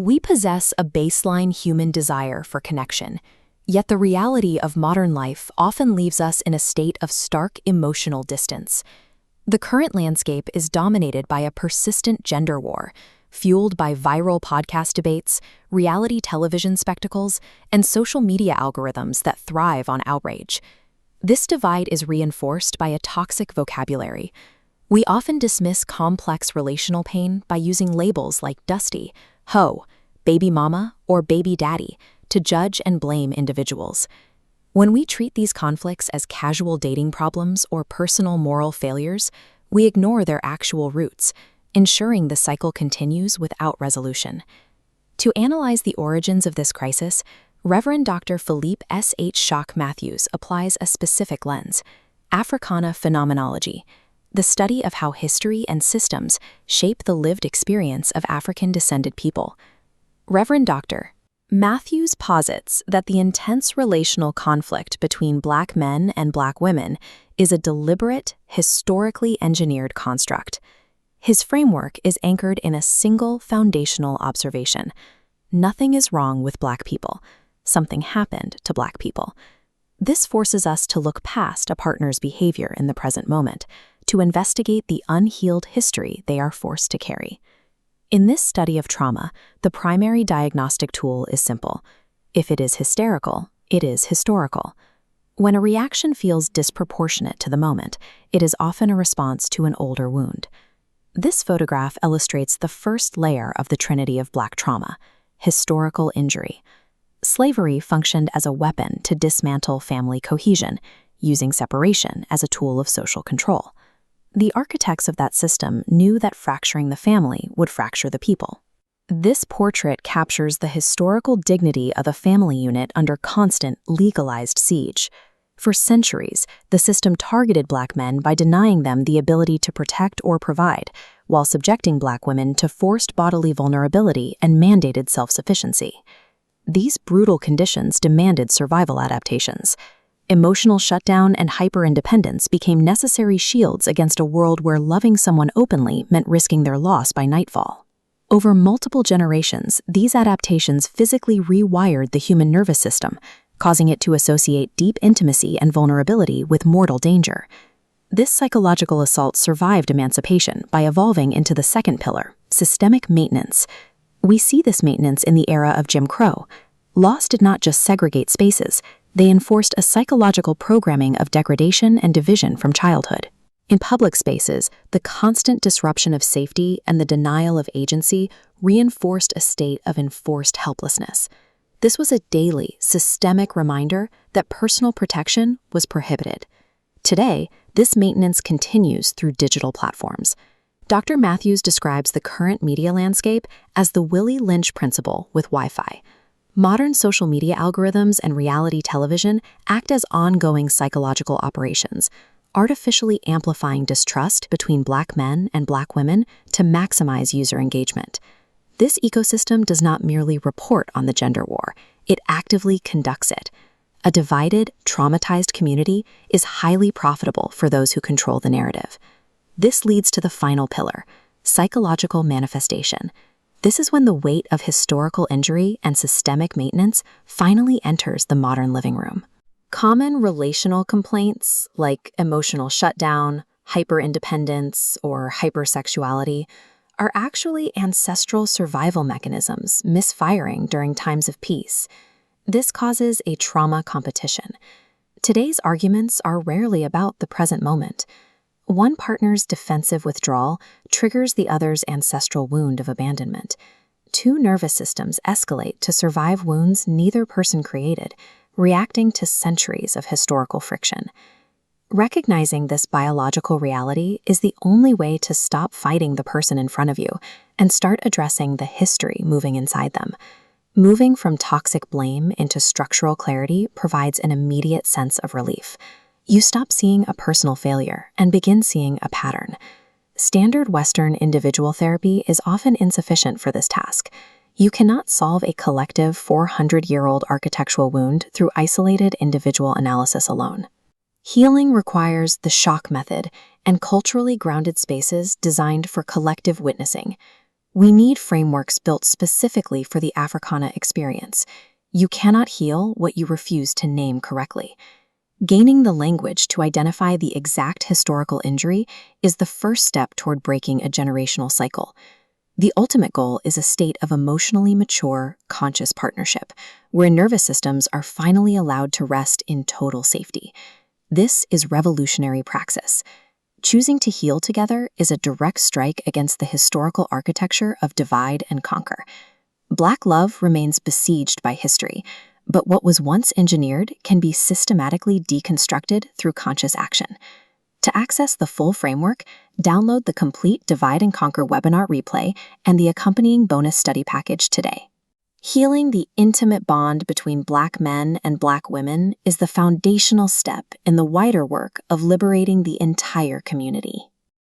We possess a baseline human desire for connection, yet the reality of modern life often leaves us in a state of stark emotional distance. The current landscape is dominated by a persistent gender war, fueled by viral podcast debates, reality television spectacles, and social media algorithms that thrive on outrage. This divide is reinforced by a toxic vocabulary. We often dismiss complex relational pain by using labels like dusty, hoe, baby mama, or baby daddy to judge and blame individuals. When we treat these conflicts as casual dating problems or personal moral failures, we ignore their actual roots, ensuring the cycle continues without resolution. To analyze the origins of this crisis, Reverend Dr. Philippe S. H. Schock Matthews applies a specific lens: Africana phenomenology, the study of how history and systems shape the lived experience of African-descended people. Reverend Dr. Matthews posits that the intense relational conflict between Black men and Black women is a deliberate, historically engineered construct. His framework is anchored in a single foundational observation: nothing is wrong with Black people. Something happened to Black people. This forces us to look past a partner's behavior in the present moment, to investigate the unhealed history they are forced to carry. In this study of trauma, the primary diagnostic tool is simple. If it is hysterical, it is historical. When a reaction feels disproportionate to the moment, it is often a response to an older wound. This photograph illustrates the first layer of the trinity of Black trauma: historical injury. Slavery functioned as a weapon to dismantle family cohesion, using separation as a tool of social control. The architects of that system knew that fracturing the family would fracture the people. This portrait captures the historical dignity of a family unit under constant, legalized siege. For centuries, the system targeted Black men by denying them the ability to protect or provide, while subjecting Black women to forced bodily vulnerability and mandated self-sufficiency. These brutal conditions demanded survival adaptations. Emotional shutdown and hyper-independence became necessary shields against a world where loving someone openly meant risking their loss by nightfall. Over multiple generations, these adaptations physically rewired the human nervous system, causing it to associate deep intimacy and vulnerability with mortal danger. This psychological assault survived emancipation by evolving into the second pillar: systemic maintenance. We see this maintenance in the era of Jim Crow. Laws did not just segregate spaces, they enforced a psychological programming of degradation and division from childhood. In public spaces, the constant disruption of safety and the denial of agency reinforced a state of enforced helplessness. This was a daily, systemic reminder that personal protection was prohibited. Today, this maintenance continues through digital platforms. Dr. Matthews describes the current media landscape as the Willie Lynch principle with Wi-Fi. Modern social media algorithms and reality television act as ongoing psychological operations, artificially amplifying distrust between Black men and Black women to maximize user engagement. This ecosystem does not merely report on the gender war, it actively conducts it. A divided, traumatized community is highly profitable for those who control the narrative. This leads to the final pillar: psychological manifestation. This is when the weight of historical injury and systemic maintenance finally enters the modern living room. Common relational complaints like emotional shutdown, hyperindependence, or hypersexuality are actually ancestral survival mechanisms misfiring during times of peace. This causes a trauma competition. Today's arguments are rarely about the present moment. One partner's defensive withdrawal triggers the other's ancestral wound of abandonment. Two nervous systems escalate to survive wounds neither person created, reacting to centuries of historical friction. Recognizing this biological reality is the only way to stop fighting the person in front of you and start addressing the history moving inside them. Moving from toxic blame into structural clarity provides an immediate sense of relief. You stop seeing a personal failure and begin seeing a pattern. Standard Western individual therapy is often insufficient for this task. You cannot solve a collective 400-year-old architectural wound through isolated individual analysis alone. Healing requires the shock method and culturally grounded spaces designed for collective witnessing. We need frameworks built specifically for the Africana experience. You cannot heal what you refuse to name correctly. Gaining the language to identify the exact historical injury is the first step toward breaking a generational cycle. The ultimate goal is a state of emotionally mature, conscious partnership, where nervous systems are finally allowed to rest in total safety. This is revolutionary praxis. Choosing to heal together is a direct strike against the historical architecture of divide and conquer. Black love remains besieged by history, but what was once engineered can be systematically deconstructed through conscious action. To access the full framework, download the complete Divide and Conquer webinar replay and the accompanying bonus study package today. Healing the intimate bond between Black men and Black women is the foundational step in the wider work of liberating the entire community.